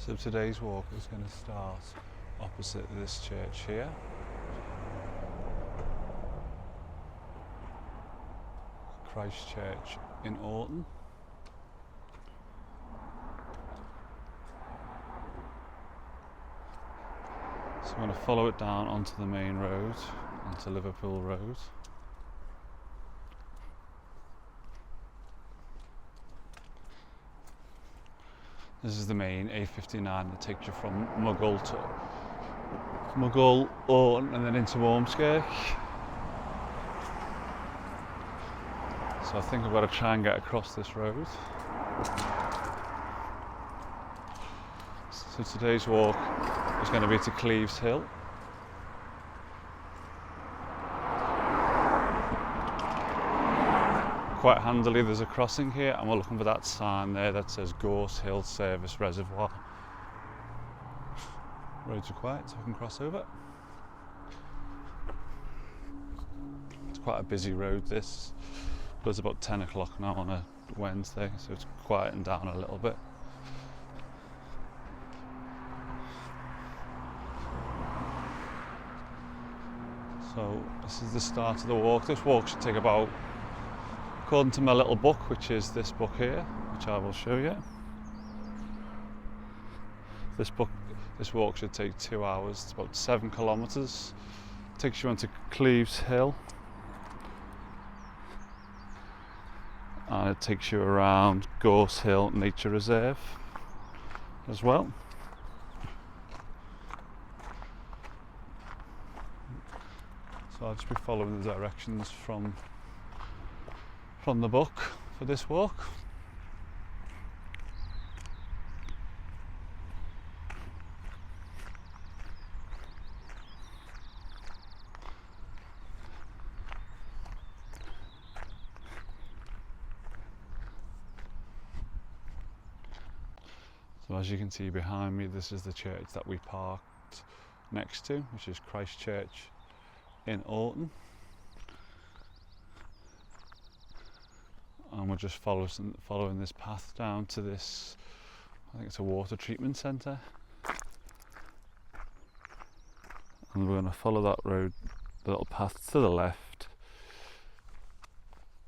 So today's walk is going to start opposite this church here. Christ Church in Aughton. So I'm going to follow it down onto the main road, onto Liverpool Road. This is the main A59 that takes you from Aughton, and then into Ormskirk. So I think I've got to try and get across this road. So today's walk is going to be to Clieves Hill. Quite handily, there's a crossing here, and we're looking for that sign there that says Gorse Hill Service Reservoir. Roads are quiet, so I can cross over. It's quite a busy road, this, but it's about 10 o'clock now on a Wednesday, so it's quieting down a little bit. So this is the start of the walk. This walk should take about, according to my little book, which is this book here, which I will show you. This walk should take 2 hours. It's about 7 kilometres. Takes you onto Clieves Hill, and it takes you around Gorse Hill Nature Reserve as well. So I'll just be following the directions from the book for this walk. So as you can see behind me, this is the church that we parked next to, which is Christ Church in Aughton. And we're just following this path down to this, I think it's a water treatment centre. And we're going to follow that road, the little path to the left,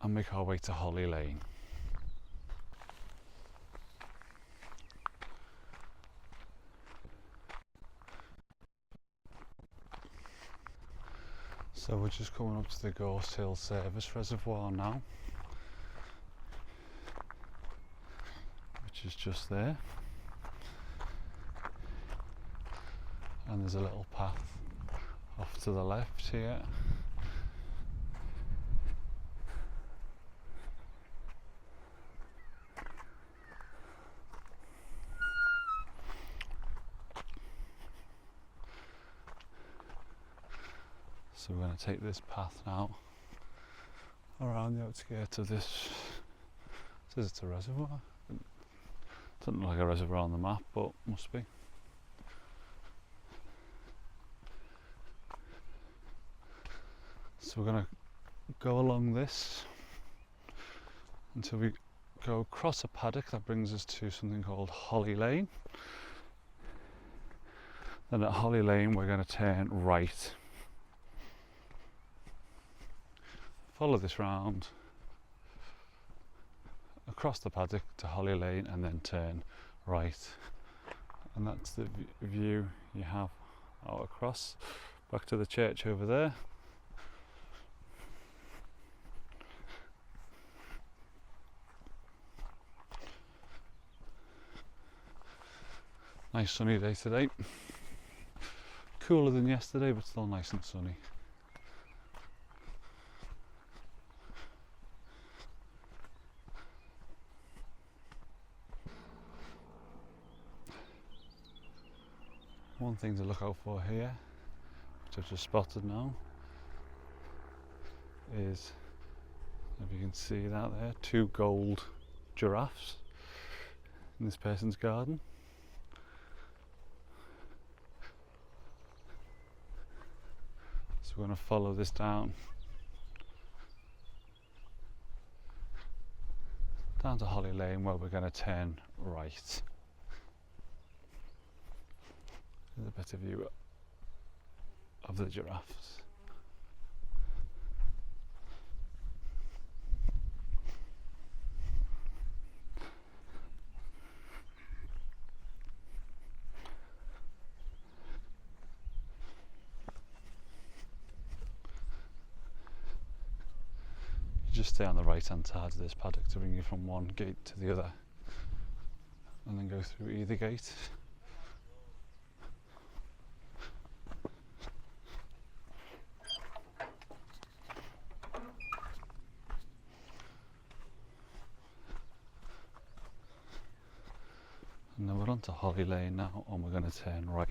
and make our way to Holly Lane. So we're just coming up to the Gorse Hill Service Reservoir now, which is just there. And there's a little path off to the left here. So we're going to take this path now around the outskirts of this. It says it's a reservoir. It doesn't look like a reservoir on the map, but must be. So we're going to go along this until we go across a paddock that brings us to something called Holly Lane. Then at Holly Lane we're going to turn right. Follow this round across the paddock to Holly Lane and then turn right. And that's the view you have out across, back to the church over there. Nice sunny day today. Cooler than yesterday, but still nice and sunny. One thing to look out for here, which I've just spotted now, is, if you can see that there, 2 gold giraffes in this person's garden. So we're going to follow this down to Holly Lane, where we're going to turn right. There's a better view of the giraffes. Just stay on the right hand side of this paddock to bring you from one gate to the other, and then go through either gate. And then we're onto Holly Lane now, and we're going to turn right.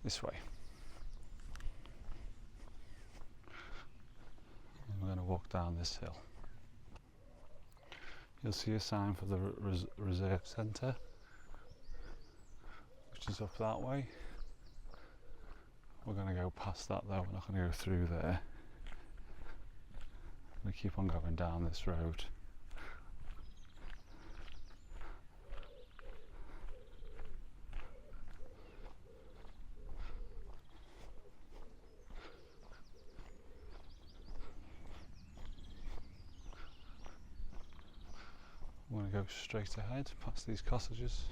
This way. And we're going to walk down this hill. You'll see a sign for the reserve centre, which is up that way. We're going to go past that though, we're not going to go through there. We're going to keep on going down this road. We're going to go straight ahead past these cottages.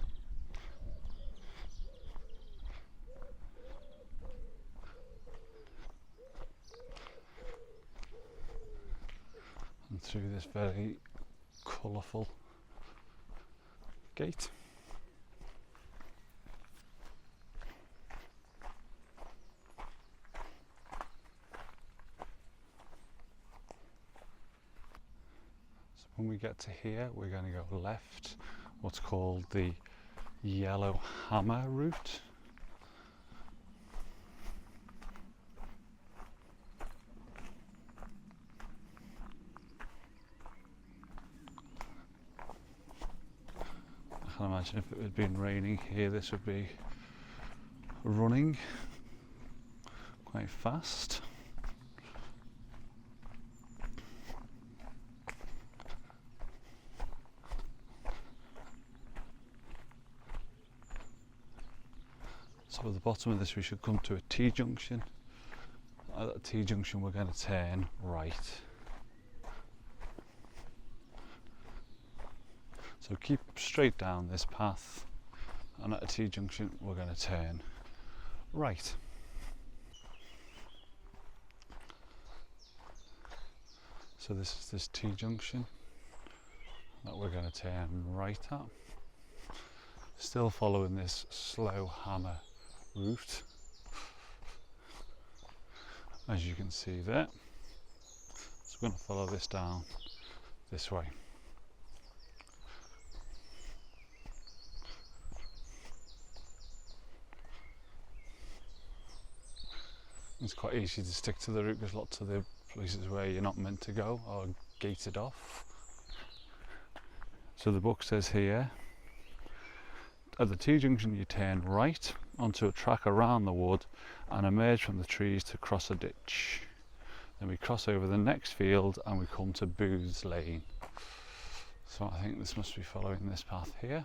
And through this very colourful gate. When we get to here, we're going to go left, what's called the Yellow Hammer route. I can imagine if it had been raining here, this would be running quite fast. So at the bottom of this we should come to a T-junction. At that T-junction we're going to turn right. So keep straight down this path, and at a T-junction we're going to turn right. So this is this T-junction that we're going to turn right at. Still following this slow hammer route, as you can see there. So we're going to follow this down this way. It's quite easy to stick to the route because lots of the places where you're not meant to go are gated off. So the book says here, at the T-junction you turn right onto a track around the wood and emerge from the trees to cross a ditch. Then we cross over the next field and we come to Booth's Lane. So I think this must be following this path here.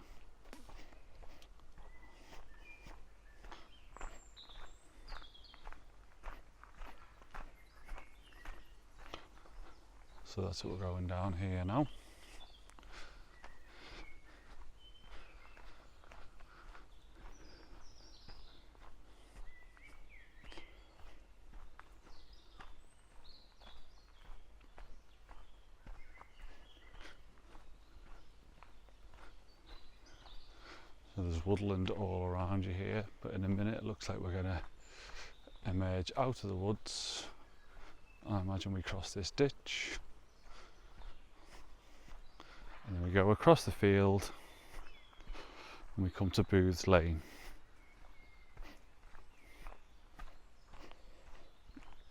So that's what we're going down here now. So there's woodland all around you here, but in a minute it looks like we're going to emerge out of the woods. I imagine we cross this ditch, and then we go across the field and we come to Booth's Lane.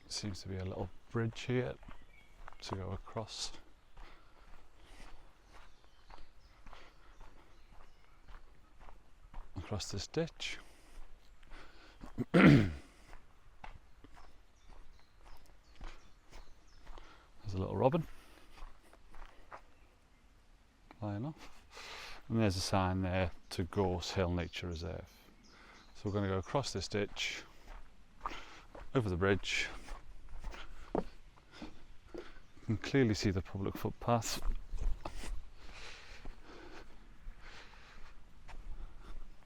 Seems to be a little bridge here to go across. Across this ditch. There's a little robin flying off. And there's a sign there to Gorse Hill Nature Reserve. So we're going to go across this ditch, over the bridge. You can clearly see the public footpath.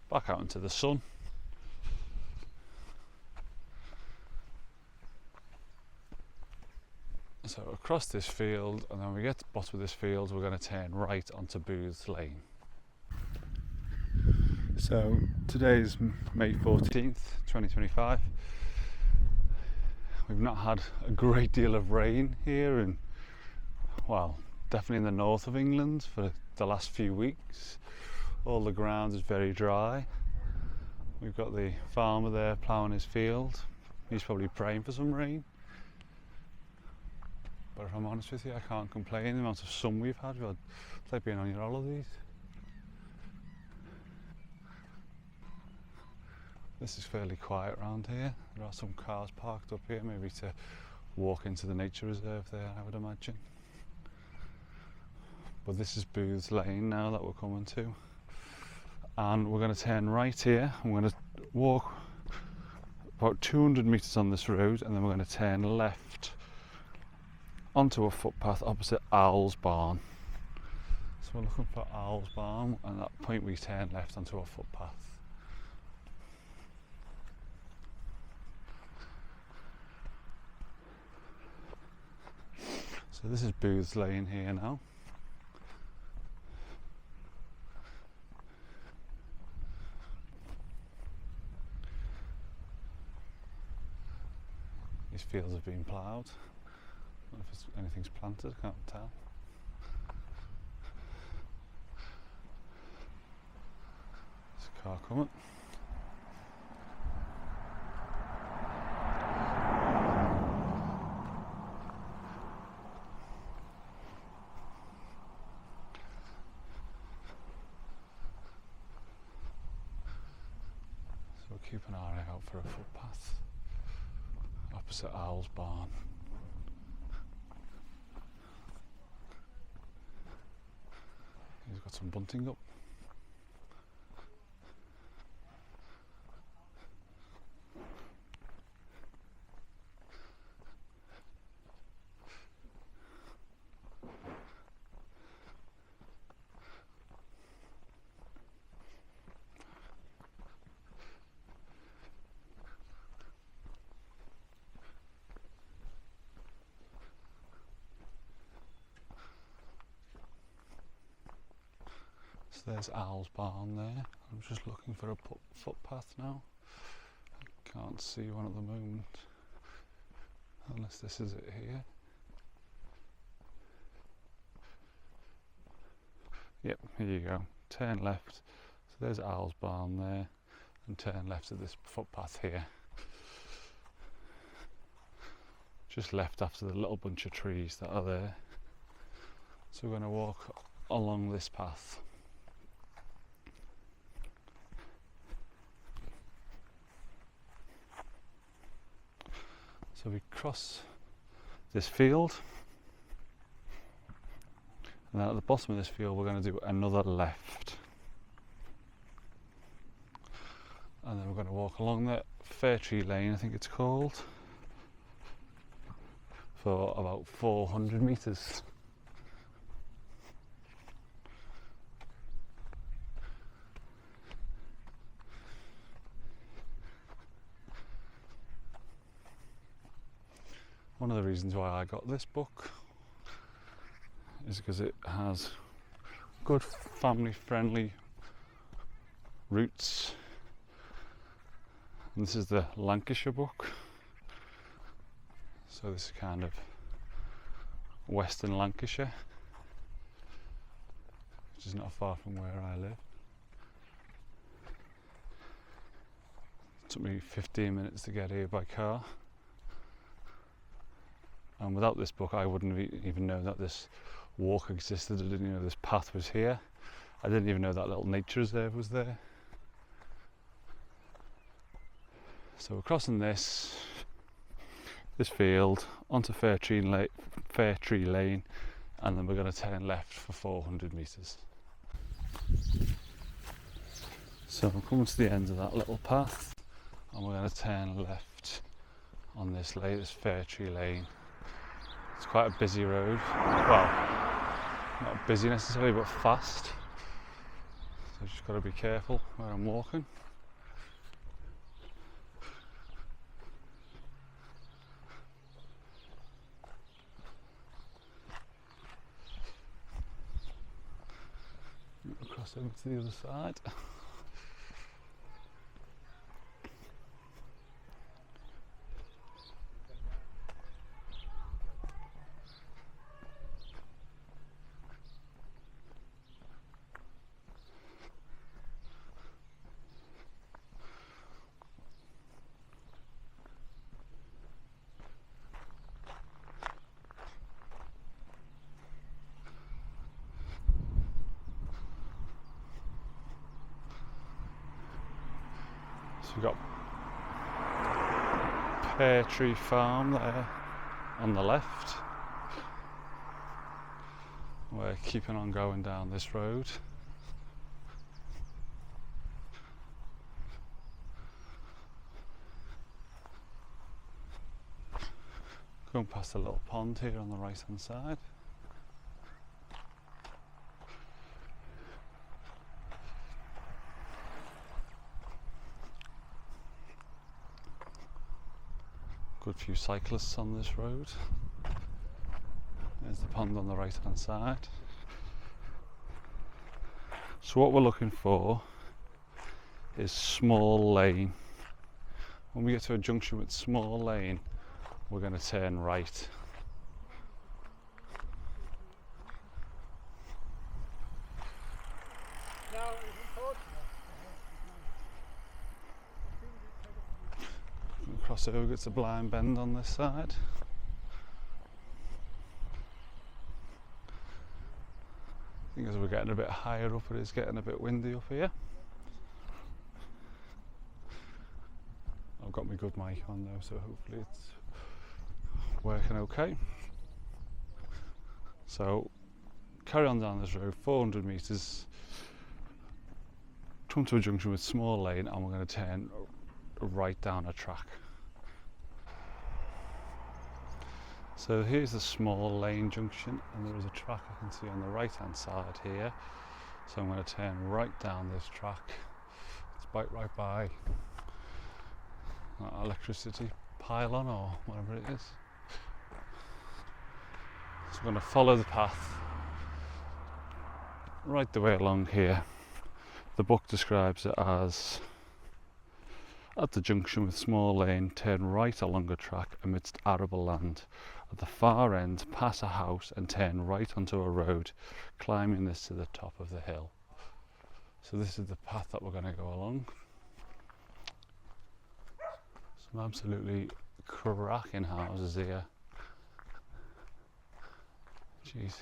Back out into the sun. So across this field, and then when we get to the bottom of this field, we're going to turn right onto Booths Lane. So today's May 14th, 2025. We've not had a great deal of rain here, and well, definitely in the north of England for the last few weeks. All the ground is very dry. We've got the farmer there ploughing his field. He's probably praying for some rain. But if I'm honest with you, I can't complain. The amount of sun we've had, it's like being on your holidays. This is fairly quiet around here. There are some cars parked up here, maybe to walk into the nature reserve there, I would imagine. But this is Booths Lane now that we're coming to. And we're going to turn right here. I'm going to walk about 200 metres on this road, and then we're going to turn left onto a footpath opposite Owl's Barn. So we're looking for Owl's Barn, and at that point we turn left onto a footpath. So this is Booths Lane here now. These fields have been ploughed. I don't know if anything's planted, I can't tell. There's a car coming. So we'll keep an eye out for a footpath opposite Owl's Barn. He's got some bunting up. So there's Owl's Barn there. I'm just looking for a footpath now. I can't see one at the moment, unless this is it here. Yep, here you go. Turn left. So there's Owl's Barn there, and turn left to this footpath here. Just left after the little bunch of trees that are there. So we're going to walk along this path. So we cross this field, and then at the bottom of this field we're going to do another left, and then we're going to walk along the Fair Tree Lane, I think it's called, for about 400 metres. One of the reasons why I got this book is because it has good family-friendly routes. And this is the Lancashire book. So this is kind of Western Lancashire, which is not far from where I live. It took me 15 minutes to get here by car. And without this book, I wouldn't have even known that this walk existed. I didn't know this path was here. I didn't even know that little nature reserve was there. So we're crossing this field onto Fair Tree Lane, and then we're going to turn left for 400 metres. So we're coming to the end of that little path and we're going to turn left on this lane, this Fir Tree Lane. It's quite a busy road, well, not busy necessarily but fast, so I've just got to be careful where I'm walking. Across over to the other side. So we've got Pear Tree Farm there on the left. We're keeping on going down this road. Going past a little pond here on the right hand side. Good few cyclists on this road. There's the pond on the right hand side. So what we're looking for is Small Lane. When we get to a junction with Small Lane, we're going to turn right. Cross over, get to Blind Bend on this side. I think as we're getting a bit higher up, it is getting a bit windy up here. I've got my good mic on now, so hopefully it's working okay. So carry on down this road, 400 metres, come to a junction with Small Lane, and we're going to turn right down a track. So here's the Small Lane junction, and there is a track I can see on the right hand side here. So I'm going to turn right down this track. It's right by that electricity pylon or whatever it is. So I'm going to follow the path right the way along here. The book describes it as, at the junction with Small Lane, turn right along a track amidst arable land. At the far end, pass a house and turn right onto a road, climbing this to the top of the hill. So this is the path that we're going to go along. Some absolutely cracking houses here. Jeez.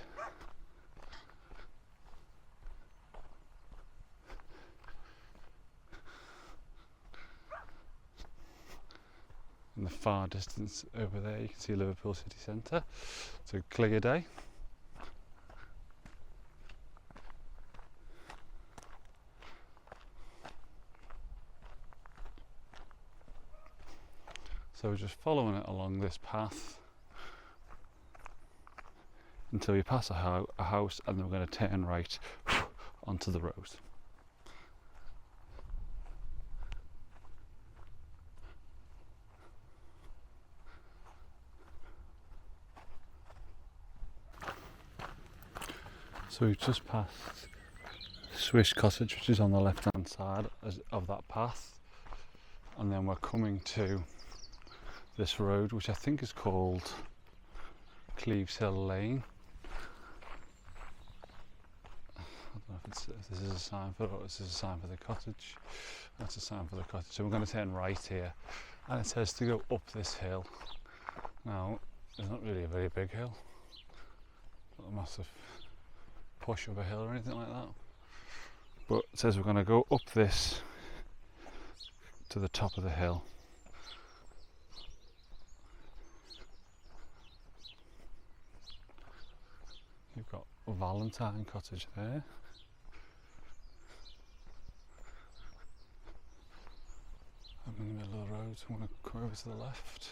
In the far distance over there you can see Liverpool city centre. It's a clear day. So we're just following it along this path until you pass a house, and then we're going to turn right onto the road. So we've just passed Swish Cottage, which is on the left hand side of that path, and then we're coming to this road, which I think is called Clieves Hill Lane. I don't know if this is a sign for it or this is a sign for the cottage. That's a sign for the cottage. So we're going to turn right here, and it says to go up this hill. Now, it's not really a very big hill, not a massive push of a hill or anything like that, but it says we're going to go up this to the top of the hill. You've got Valentine Cottage there. So I'm going to come over to the left.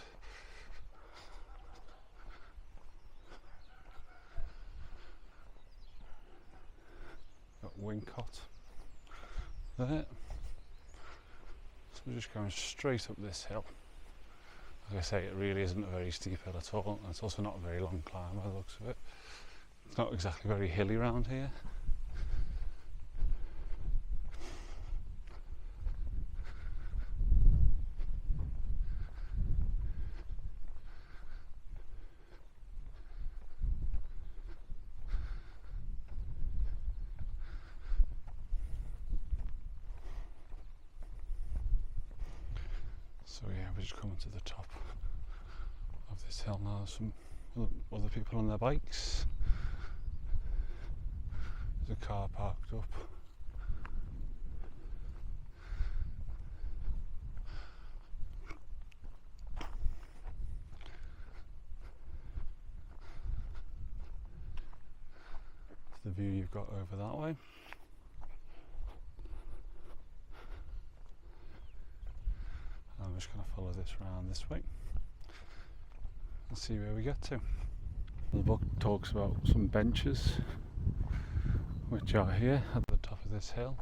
Got Wincott there. So we're just going straight up this hill. Like I say, it really isn't a very steep hill at all, and it's also not a very long climb by the looks of it. It's not exactly very hilly around here. So yeah, we're just coming to the top of this hill now. Some other people on their bikes. There's a car parked up. That's the view you've got over that way. I'm just going to follow this round this way and see where we get to. The book talks about some benches which are here at the top of this hill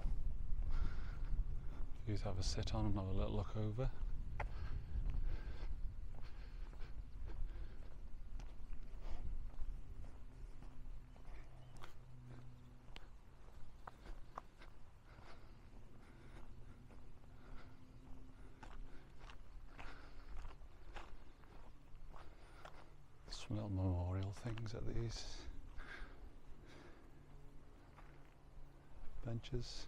for you to have a sit on and have a little look over. Some little memorial things at these benches.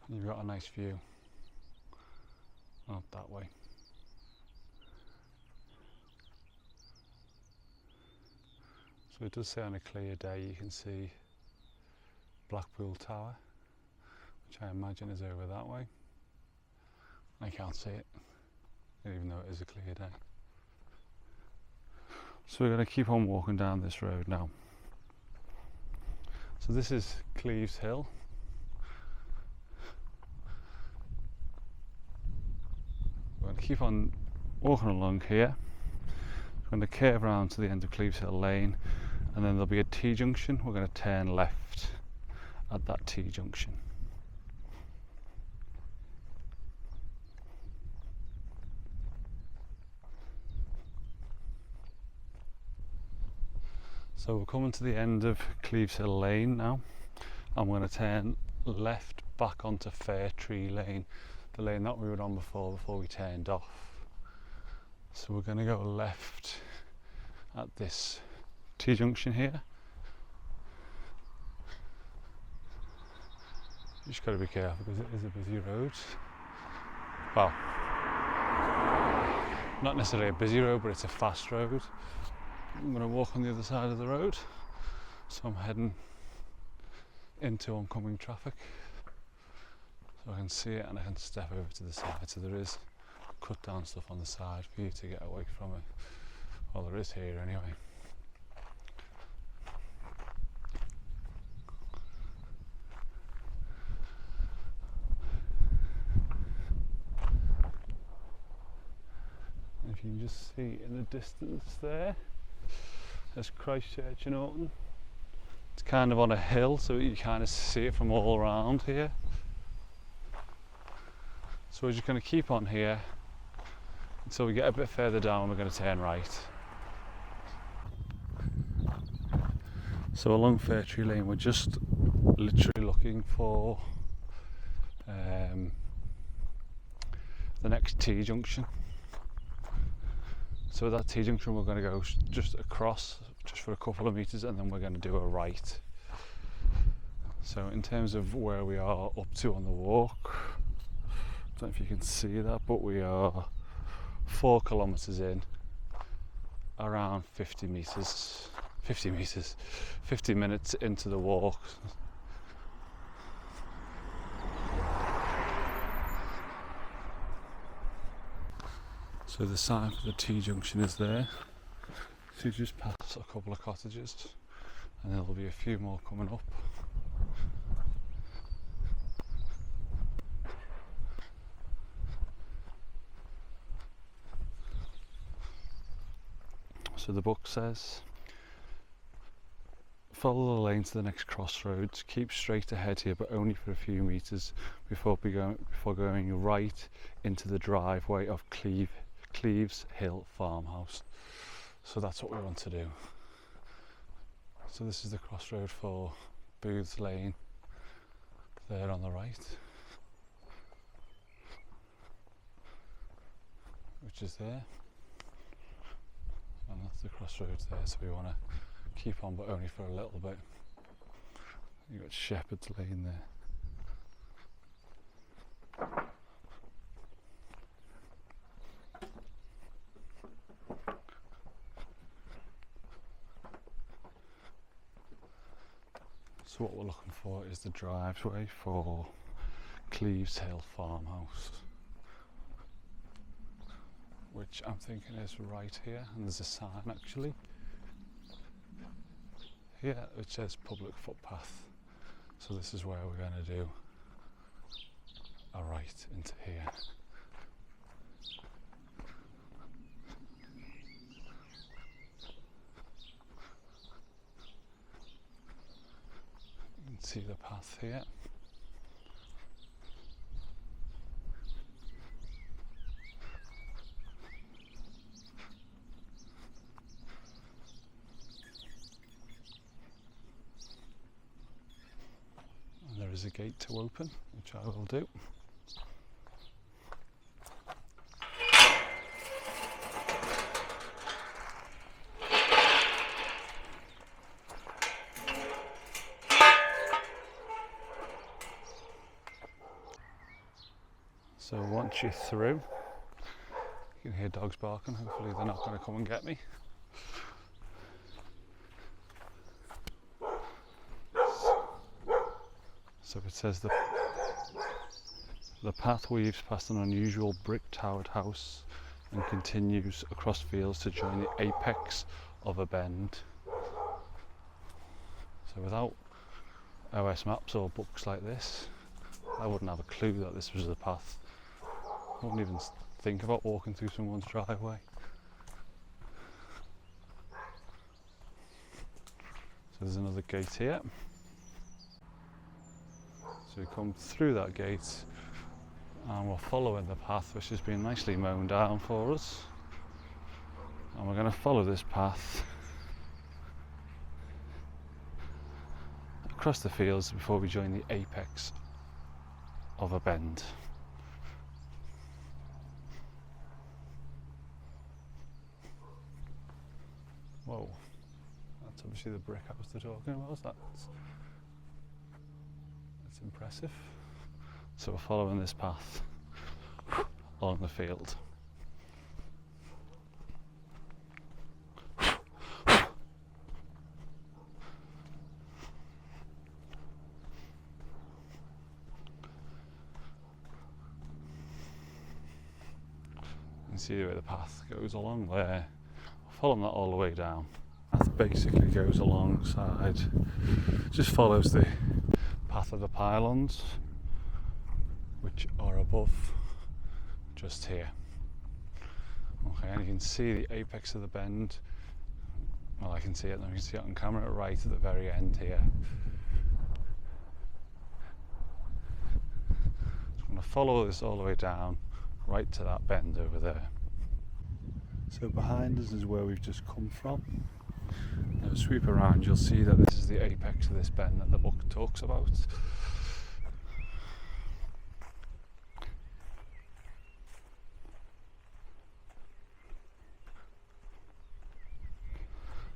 And you've got a nice view out that way. So it does say on a clear day you can see Blackpool Tower, which I imagine is over that way. I can't see it, even though it is a clear day. So we're going to keep on walking down this road now. So this is Clieves Hill. We're going to keep on walking along here. We're going to curve around to the end of Clieves Hill Lane, and then there'll be a T-junction. We're going to turn left at that T-junction. So we're coming to the end of Clieves Hill Lane now. I'm going to turn left back onto Fair Tree Lane, the lane that we were on before we turned off. So we're going to go left at this T-junction here. You just got to be careful because it is a busy road. Well, not necessarily a busy road, but it's a fast road. I'm going to walk on the other side of the road, so I'm heading into oncoming traffic so I can see it and I can step over to the side. So there is cut down stuff on the side for you to get away from it. Well, there is here anyway. If you can just see in the distance there's Christchurch and Aughton. It's kind of on a hill, so you kind of see it from all around here. So we're just going to keep on here until we get a bit further down and we're going to turn right. So along Fair Tree Lane we're just literally looking for the next T-junction. So at that T-junction we're going to go just across, just for a couple of metres, and then we're going to do a right. So in terms of where we are up to on the walk, I don't know if you can see that, but we are 4 kilometres in, around 50 minutes into the walk. So the sign for the T-junction is there. So you just pass a couple of cottages and there'll be a few more coming up. So the book says, follow the lane to the next crossroads, keep straight ahead here but only for a few metres before going right into the driveway of Clieves Hill farmhouse. So that's what we want to do. So this is the crossroad for Booth's Lane, there on the right, which is there, and that's the crossroads there, so we want to keep on but only for a little bit. You've got Shepherd's Lane there. So what we're looking for is the driveway for Clieves Hill farmhouse, which I'm thinking is right here, and there's a sign actually here which says public footpath. So this is where we're going to do a right into here. You can see the path here. There is a gate to open, which I will do. So once you're through, you can hear dogs barking. Hopefully they're not going to come and get me. So it says the path weaves past an unusual brick-towered house and continues across fields to join the apex of a bend. So without OS maps or books like this, I wouldn't have a clue that this was the path. I wouldn't even think about walking through someone's driveway. So there's another gate here. So we come through that gate and we're following the path, which has been nicely mown down for us. And we're going to follow this path across the fields before we join the apex of a bend. Whoa, that's obviously the brick house they're talking about. That's impressive. So we're following this path along the field. You can see where the path goes along there. Following that all the way down. The path basically goes alongside, just follows the path of the pylons, which are above just here. Okay, and you can see the apex of the bend. Well, I can see it now, you can see it on camera right at the very end here. So I'm going to follow this all the way down, right to that bend over there. So behind us is where we've just come from. Now sweep around, you'll see that this is the apex of this bend that the book talks about.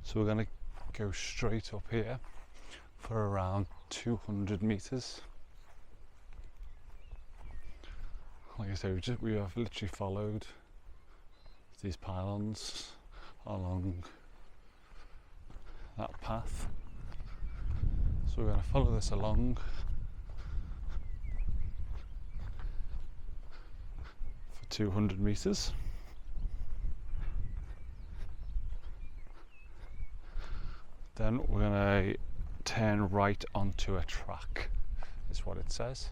So we're going to go straight up here for around 200 metres. Like I say, we have literally followed these pylons along that path. So we're going to follow this along for 200 metres. Then we're going to turn right onto a track, is what it says.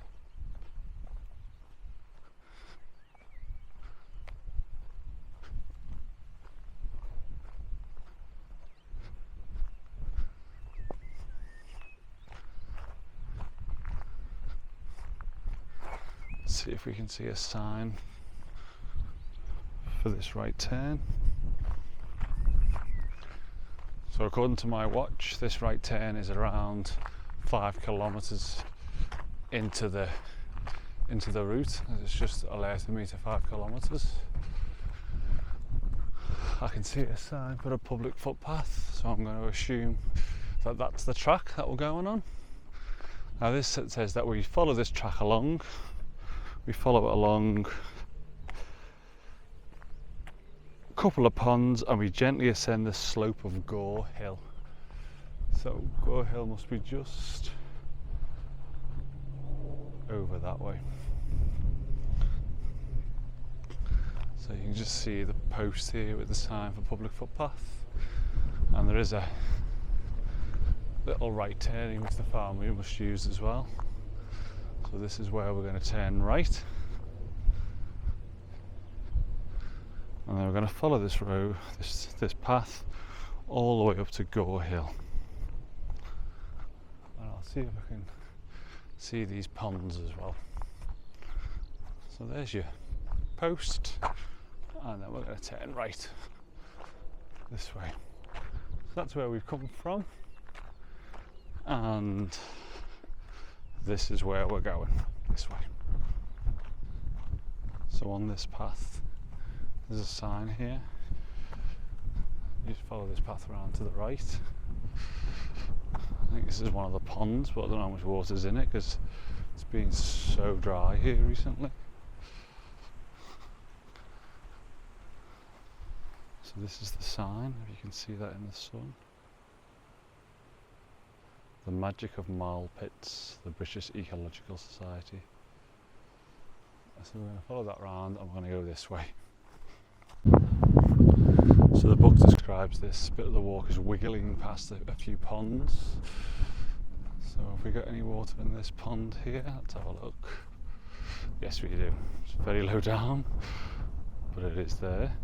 Let's see if we can see a sign for this right turn. So according to my watch, this right turn is around 5 kilometres into the route. It's just alerting me to 5 kilometres. I can see a sign for a public footpath, so I'm going to assume that that's the track that we're going on. Now this says that we follow this track along. We follow it along a couple of ponds and we gently ascend the slope of Gorse Hill. So Gorse Hill must be just over that way. So you can just see the post here with the sign for public footpath, and there is a little right turning which the farmer must use as well. So this is where we're going to turn right, and then we're going to follow this road, this path, all the way up to Gorse Hill. And I'll see if I can see these ponds as well. So there's your post, and then we're going to turn right this way. So that's where we've come from, and this is where we're going, this way. So on this path there's a sign here. You just follow this path around to the right. I think this is one of the ponds, but I don't know how much water's in it because it's been so dry here recently. So this is the sign, if you can see that in the sun. The Magic of Marl Pits, the British Ecological Society. So we're going to follow that round and we're going to go this way. So the book describes this bit of the walk as wiggling past a few ponds. So have we got any water in this pond here? Let's have a look. Yes we do. It's very low down, but it is there.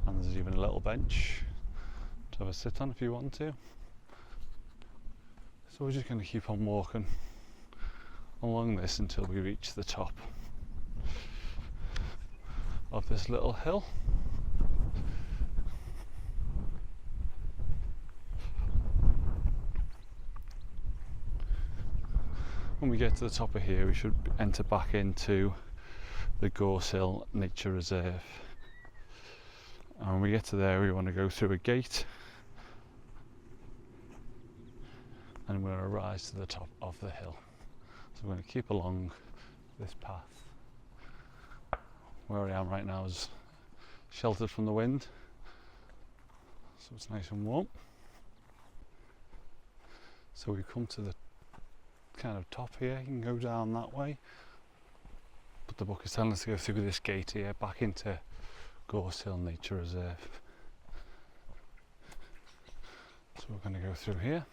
And there's even a little bench to have a sit on if you want to. So we're just going to keep on walking along this until we reach the top of this little hill. When we get to the top of here, we should enter back into the Gorse Hill Nature Reserve. And when we get to there, we want to go through a gate and we're going to rise to the top of the hill. So we're going to keep along this path. Where I am right now is sheltered from the wind, so it's nice and warm. So we've come to the kind of top here. You can go down that way, but the book is telling us to go through this gate here back into Gorse Hill Nature Reserve. So we're going to go through here.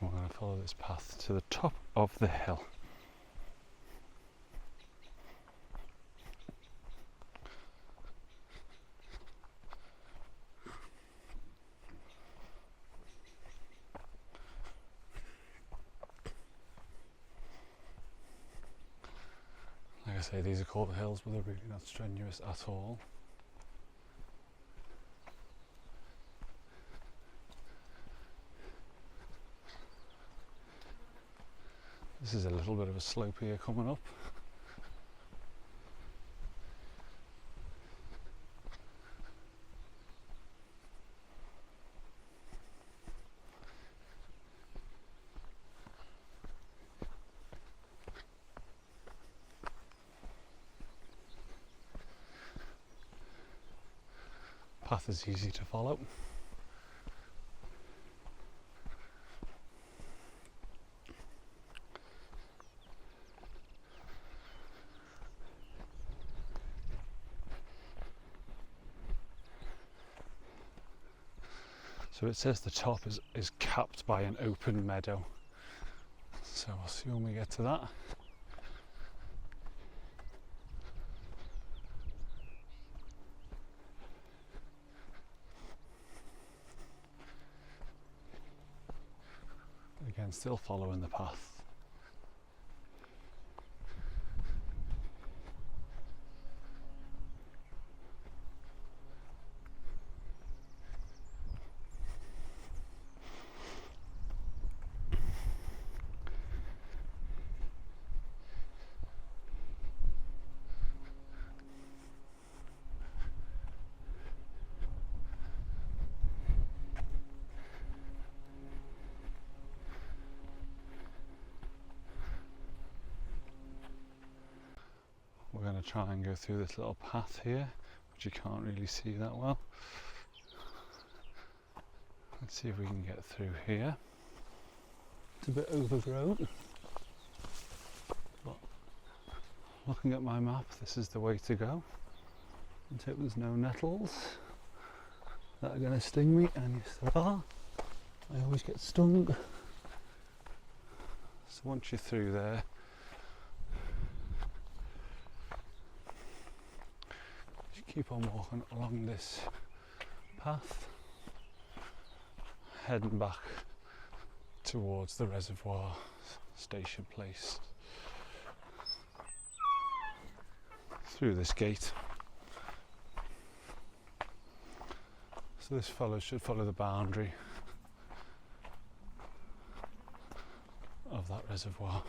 And we're going to follow this path to the top of the hill. Like I say, these are called hills, but they're really not strenuous at all. This is a little bit of a slope here coming up. Path is easy to follow. So it says the top is capped by an open meadow. So we'll see when we get to that. and still following the path. We're going to try and go through this little path here, which you can't really see that well. Let's see if we can get through here. It's a bit overgrown, but looking at my map, this is the way to go. Let's hope there's no nettles that are going to sting me, and yes there are. I always get stung. So once you're through there, keep on walking along this path, heading back towards the reservoir station place through this gate. So this fellow should follow the boundary of that reservoir.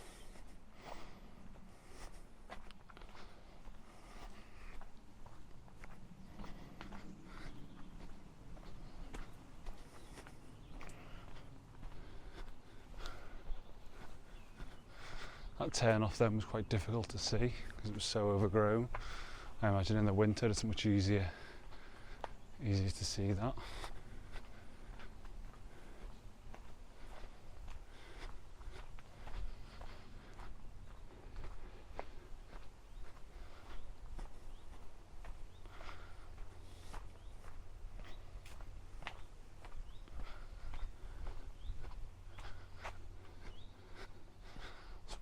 That turn off then was quite difficult to see because it was so overgrown. I imagine in the winter it's much easier to see that.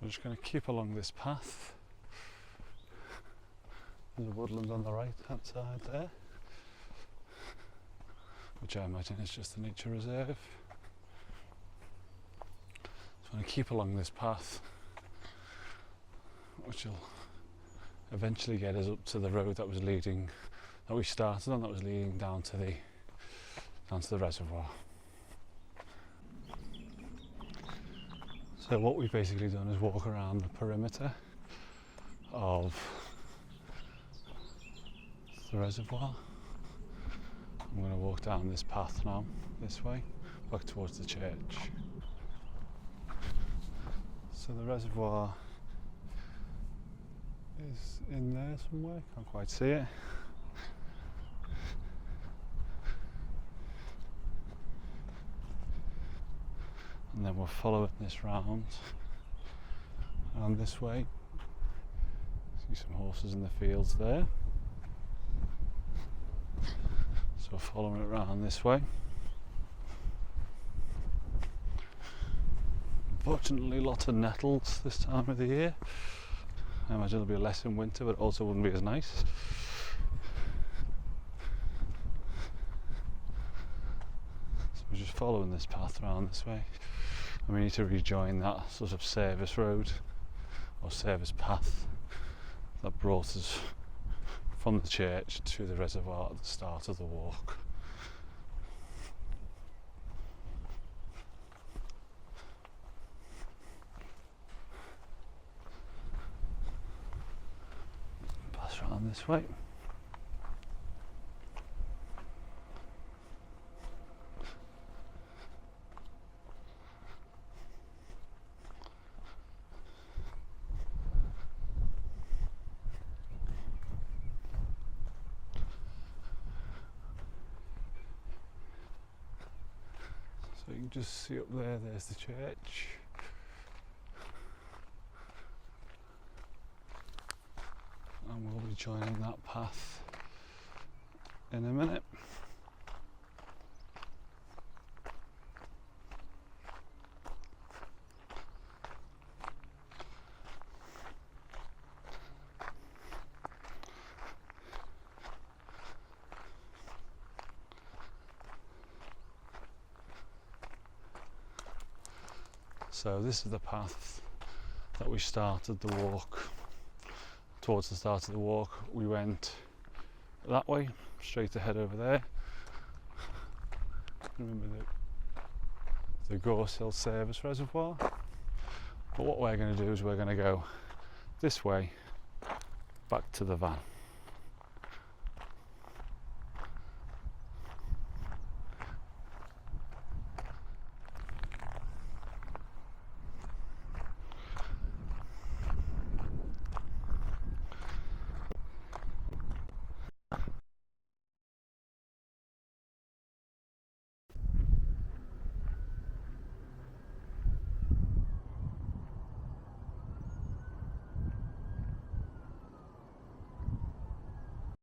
We're just going to keep along this path. There's a woodland on the right hand side there, which I imagine is just the nature reserve. So I'm going to keep along this path, which will eventually get us up to the road that we started on, that was leading down to the reservoir. So what we've basically done is walk around the perimeter of the reservoir. I'm going to walk down this path now, this way, back towards the church. So the reservoir is in there somewhere, can't quite see it. And then we're following this round this way. See some horses in the fields there. So we're following it round this way. Unfortunately, lots of nettles this time of the year. I imagine there'll be less in winter, but also wouldn't be as nice. So we're just following this path around this way. And we need to rejoin that sort of service road or service path that brought us from the church to the reservoir at the start of the walk. Pass around this way. So you can just see up there, there's the church. And we'll be joining that path in a minute. So this is the path that we started the walk. Towards the start of the walk we went that way, straight ahead over there. Remember the Gorse Hill Service Reservoir. But what we're going to do is we're going to go this way back to the van.